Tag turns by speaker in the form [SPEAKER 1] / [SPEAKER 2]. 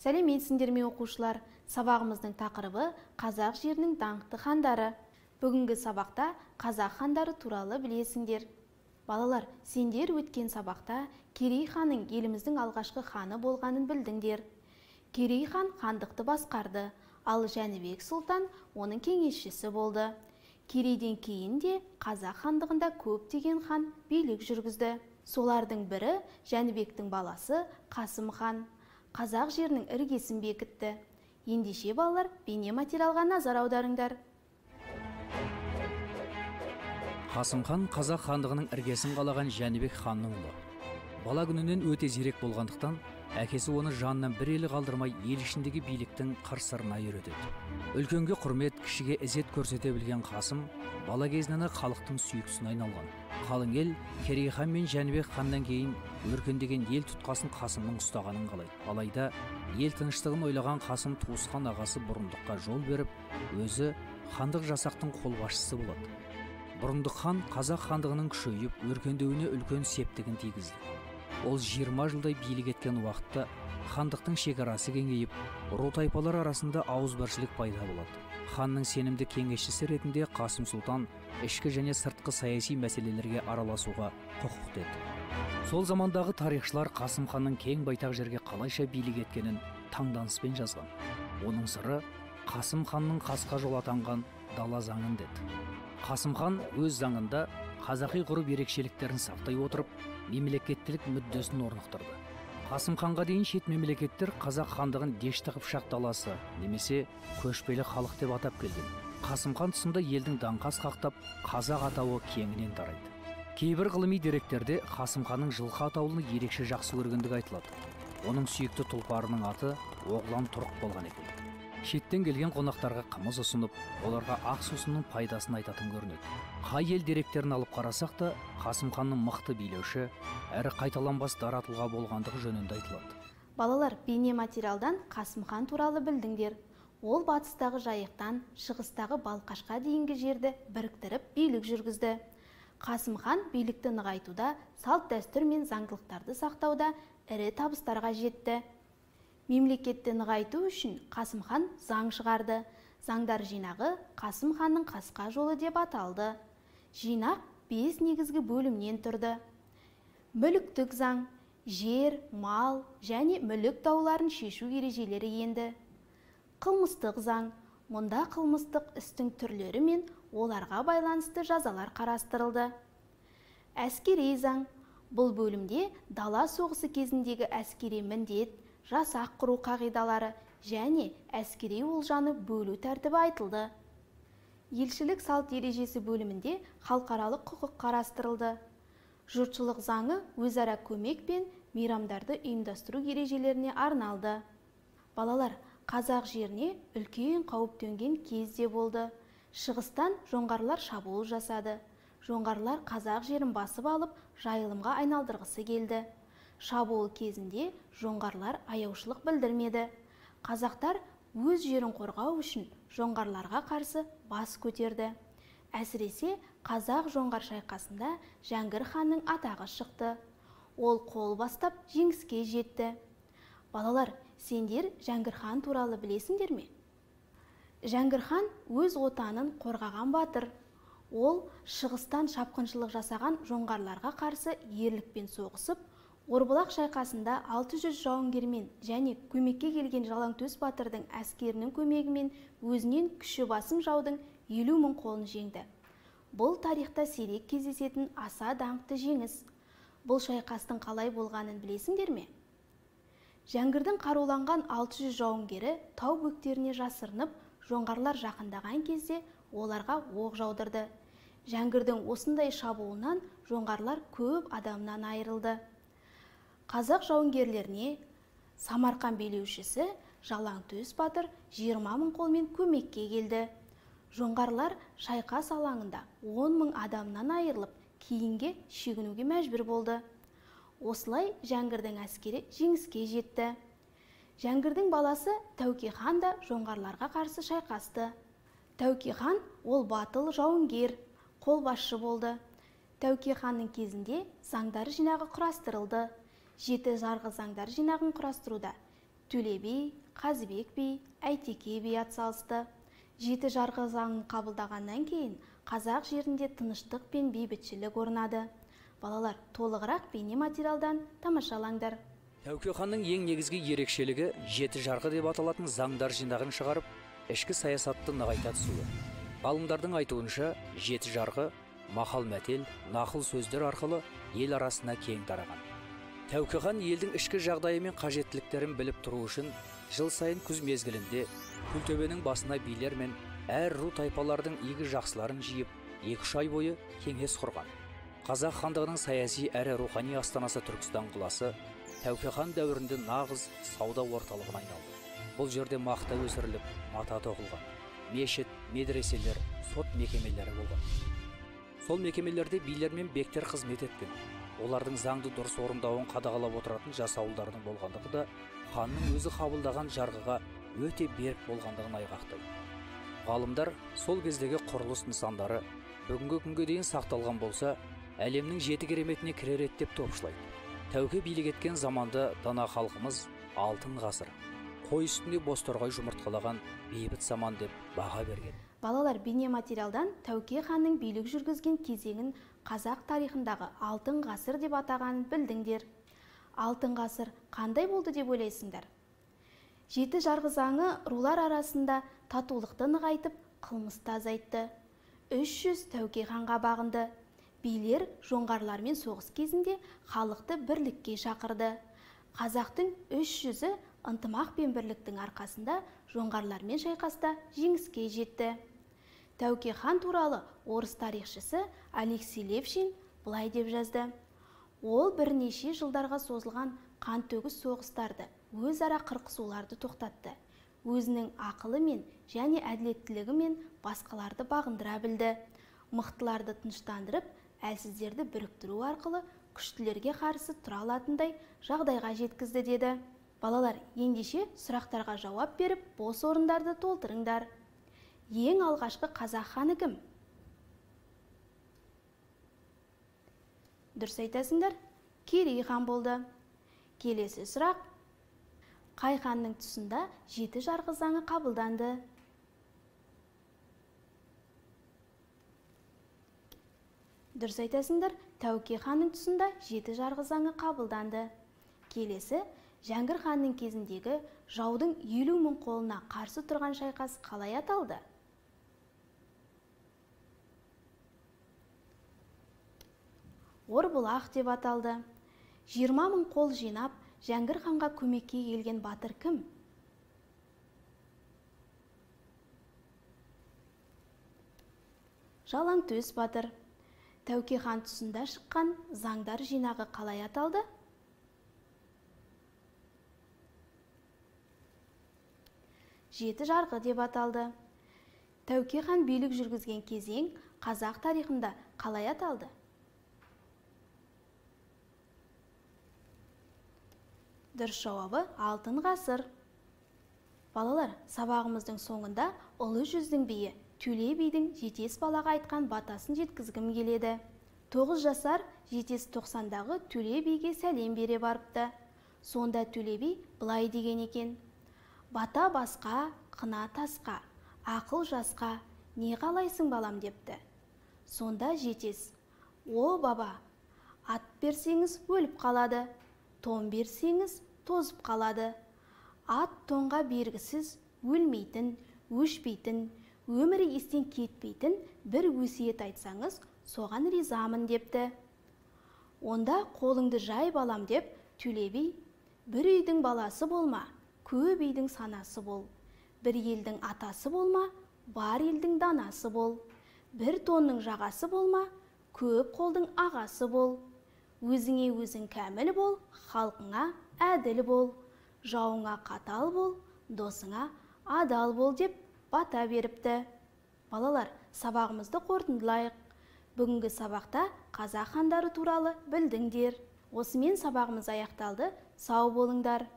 [SPEAKER 1] Сәлеметсіңдер ме оқушылар? Сабағымыздың тақырыбы қазақ жерінің даңқты хандары. Бүгінгі сабақта қазақ хандары туралы білесіңдер. Балалар, сендер өткен сабақта Керей ханның еліміздің алғашқы ханы болғанын білдіңдер. Керей хан хандықты басқарды, ал Жәнібек сұлтан оның кеңесшісі болды. Керейден кейін де қазақ хандығында көптеген хан билік жүргізді. Солардың бірі Жәнібектің баласы Қасым хан. Қазақ жерінің іргесін бекітті. Ендеше балалар, бейне материалға назар аударыңдар.
[SPEAKER 2] Қасым хан қазақ хандығының іргесін қалаған Жәнібек ханның ұлы. Бала күнінен өте зерек болғандықтан, әкесі оны жанынан бір елі қалдырмай ел ішіндегі биліктің қыр-сырына үйретеді. Үлкенге құрмет, кішіге ізет көрсете білген Қасым бала кезінен халықтың сүйіктісіне айналған. Қалың ел Керей хан мен Жәнібек ханнан кейін өркендеген ел тұтқасын Қасымның ұстағанын қалайды. Алайда ел тыныштығын ойлаған Қасым туысқан ағасы Бұрындыққа жол беріп, өзі хандық жасақтың қолбасшысы болады. Бұрындық хан қазақ хандығының күшейіп, өркендеуіне үлкен септігін тигізді. Ол 20 жылдай билік еткен уақытта хандықтың шекарасы кеңейіп, ру тайпалар арасында ауызбіршілік пайда болады. Ханның сенімді кеңесшісі ретінде Қасым сұлтан ішкі және сыртқы саяси мәселелерге араласуға құқықты еді. Сол замандағы тарихшылар Қасым ханның кең байтақ жерге қалайша билік еткенін таңданыспен жазған. Оның сыры Қасым ханның қасқа жол атанған дала заңын деді. Қасым хан өз заңында қазақи ғұрып ерекшеліктерін сақтай отырып, мемлекеттілік мүддесін орнықтырды. Қасым ханға дейін шет мемлекеттер қазақ хандығын Дешті Қыпшақ даласы немесе көшпелі халық деп атап келген. Қасым хан тұсында елдің даңқы асқақтап, қазақ атауы кеңінен тарайды. Кейбір ғылыми деректерде Қасым ханның жылқы атаулыны ерекше жақсы көргендігі айтылады. Оның сүйікті тұлпарының аты Оғлан Тұрық болған екен. Шеттен келген қонақтарға қымыз ұсынып, оларға ақ сусынның пайдасын айтатын көрінеді. Қай ел деректерін алып қарасақ та, Қасым ханның мықты билеуші, әрі қайталанбас дара тұлға болғандығы жөнінде айтылады.
[SPEAKER 1] Балалар, бейне материалдан Қасым хан туралы білдіңдер. Ол батыстағы Жайықтан шығыстағы Балқашқа дейінгі жерді біріктіріп билік жүргізді. Қасым хан билікті нығайтуда, салт дәстүр мен заңдылықтарды сақтауда ірі табыстарға жетті. Мемлекетті нығайту үшін Қасым хан заң шығарды. Заңдар жинағы Қасым ханның қасқа жолы деп аталды. Жинақ 5 негізгі бөлімнен тұрды. Мүліктік заң, жер, мал және мүлік дауларын шешу ережелері енді. Қылмыстық заң, мұнда қылмыстық істің түрлері мен оларға байланысты жазалар қарастырылды. Әскери заң, бұл бөлімде дала соғысы кезіндегі әскери міндет, жасақ құру қағидалары және әскери олжаны бөлу тәртібі айтылды. Елшілік салт ережесі бөлімінде халықаралық құқық қарастырылды. Жұртшылық заңы өзара көмек пен мейрамдарды ұйымдастыру ережелеріне арналды. Балалар, қазақ жеріне үлкен қауіп төнген кезде болды. Шығыстан жоңғарлар шабуыл жасады. Жоңғарлар қазақ жерін басып алып, жайылымға айналдырғысы келді. Шабуыл кезінде жоңғарлар аяушылық білдірмеді. Қазақтар өз жерін қорғау үшін жоңғарларға қарсы бас көтерді. Әсіресе қазақ жоңғар шайқасында Жәңгір ханның атағы шықты. Ол қол бастап жеңіске жетті. Балалар, сендер Жәңгір хан туралы білесіңдер ме? Жәңгір хан өз отанын қорғаған батыр. Ол шығыстан шапқыншылық жасаған жоңғарларға қарсы ерлікпен соғысып, Орбұлақ шайқасында 600 жауынгермен және көмекке келген Жалаңтөс батырдың әскерінің көмегімен өзінен күші басым жаудың 50 мың қолын жеңді. Бұл тарихта сирек кездесетін аса даңқты жеңіс. Бұл шайқастың қалай болғанын білесіңдер ме? Жәңгірдің қаруланған 600 жауынгері тау бөктеріне жасырынып, жоңғарлар жақындаған кезде оларға оқ жаудырды. Жәңгірдің осындай шабуылынан жоңғарлар көп адамнан айырылды. Қазақ жауынгерлеріне Самарқан билеушісі Жалаңтөс батыр 20 мың қолмен көмекке келді. Жоңғарлар шайқас алаңында 10 мың адамнан айырылып, кейінге шегінуге мәжбүр болды. Осылай Жәңгірдің әскері жеңіске жетті. Жәңгірдің баласы Тәуке хан да жоңғарларға қарсы шайқасты. Тәуке хан ол батыл жауынгер, қолбасшы болды. Тәуке ханның кезінде заңдар жинағы құрастырылды. 7 жарғы заңдар жинағын құрастыруда Төле би, Қазыбек би, Әйтеке би атсалысты. Жеті жарғы заңын қабылдағаннан кейін қазақ жерінде тыныштық пен бейбітшілік орнады. Балалар, толығырақ бейне материалдан тамашалаңдар.
[SPEAKER 2] Тәуке ханның ең негізгі ерекшелігі жеті жарғы деп аталатын заңдар жинағын шығарып, ішкі саясатты нығайта түсуі. Ғалымдардың айтуынша, жеті жарғы мақал-мәтел, нақыл сөздер арқылы ел арасына кең тараған. Тәуке хан елдің ішкі жағдайы мен қажеттіліктерін біліп тұру үшін жыл сайын күз мезгілінде Күлтөбенің басына билер мен әр ру тайпалардың игі жақсыларын жиып, 2-3 ай бойы кеңес құрған. Қазақ хандығының саяси әрі рухани астанасы Түркістан қаласы Тәуке хан дәуірінде нағыз сауда орталығына айналды. Бұл жерде мақта өсіріліп, мата тоқылған. Мешіт, медреселер, сот мекемелері болған. Сол мекемелерде билер мен бектер қызмет еткен. Олардың заңды дұрыс орындауын қадағалап отыратын жасауылдардың болғандығы да ханның өзі қабылдаған жарғыға өте берік болғандығын айғақтайды. Ғалымдар сол кездегі құрылыс нысандары бүгінгі күнге дейін сақталған болса, әлемнің жеті кереметіне кірер еді деп топшылайды. Тәуке билік еткен заманда дана халқымыз алтын ғасыр, қой үстінде бозторғай жұмыртқалаған бейбіт заман деп баға берген.
[SPEAKER 1] Балалар, бейне материалдан Тәуке ханның билік жүргізген кезеңін қазақ тарихындағы алтын ғасыр деп атағанын білдіңдер. Алтын ғасыр қандай болды деп ойлайсыңдар? Жеті жарғы заңы рулар арасында татулықты нығайтып, қылмысты азайтты. 300 Тәуке ханға бағынды. Билер жоңғарлармен соғыс кезінде халықты бірлікке шақырды. Қазақтың 300-і ынтымақ пен бірліктің арқасында жоңғарлармен шайқаста жеңіске жетті. Тәуке хан туралы орыс тарихшысы Алексей Левшин былай деп жазды. Ол бірнеше жылдарға созылған қантөгіс соғыстарды, өзара қырқысуларды тоқтатты. Өзінің ақылымен және әділеттілігімен басқаларды бағындыра білді. Мықтыларды тыныштандырып, әлсіздерді біріктіру арқылы күштілерге қарсы тұра алатындай жағдайға жеткізді деді. Балалар, ендеше сұрақтарға жауап беріп, бос орындарды толтырыңдар. Ең алғашқы қазақ ханы кім? Дұрыс айтасыңдар, Керей хан болды. Келесі сұрақ. Қай ханның тұсында жеті жарғы заңы қабылданды? Дұрыс айтасыңдар, Тәуке ханның тұсында жеті жарғы заңы қабылданды. Келесі, Жәңгір ханның кезіндегі жаудың 50 мың қолына қарсы тұрған шайқас қалай аталды? Орбұлақ деп аталды. 20 мың қол жинап, Жәңгір ханға көмекке келген батыр кім? Жалаңтөс батыр. Тәуке хан тұсында шыққан заңдар жинағы қалай аталды? Жеті жарғы деп аталды. Тәуке хан билік жүргізген кезең қазақ тарихында қалай аталды? Дұрыс жауабы алтын ғасыр. Балалар, сабағымыздың соңында ұлы жүздің биі Төле бидің жетес балаға айтқан батасын жеткізгім келеді. 9 жасар жетес 90-дағы Төле биге сәлем бере барыпты. Сонда Төле би былай деген екен: бата басқа, қына тасқа, ақыл жасқа, не қалайсың балам депті. Сонда жетес: о баба, ат берсеңіз өліп қалады, тон берсеңіз тозып қалады. Ат тонға бергісіз өлмейтін, өшпейтін, өмірі естен кетпейтін бір өсиет айтсаңыз, соған ризамын депті. Онда қолыңды жай балам деп Төле би: бір үйдің баласы болма, көп үйдің санасы бол. Бір елдің атасы болма, бар елдің данасы бол. Бір тонның жағасы болма, көп қолдың ағасы бол. Өзіңе өзің кәміл бол, халқыңа әділ бол. Жауыңа қатал бол, досыңа адал бол деп бата беріпті. Балалар, сабағымызды қорытындылайық. Бүгінгі сабақта қазақ хандары туралы білдіңдер. Осымен сабағымыз аяқталды. Сау болыңдар.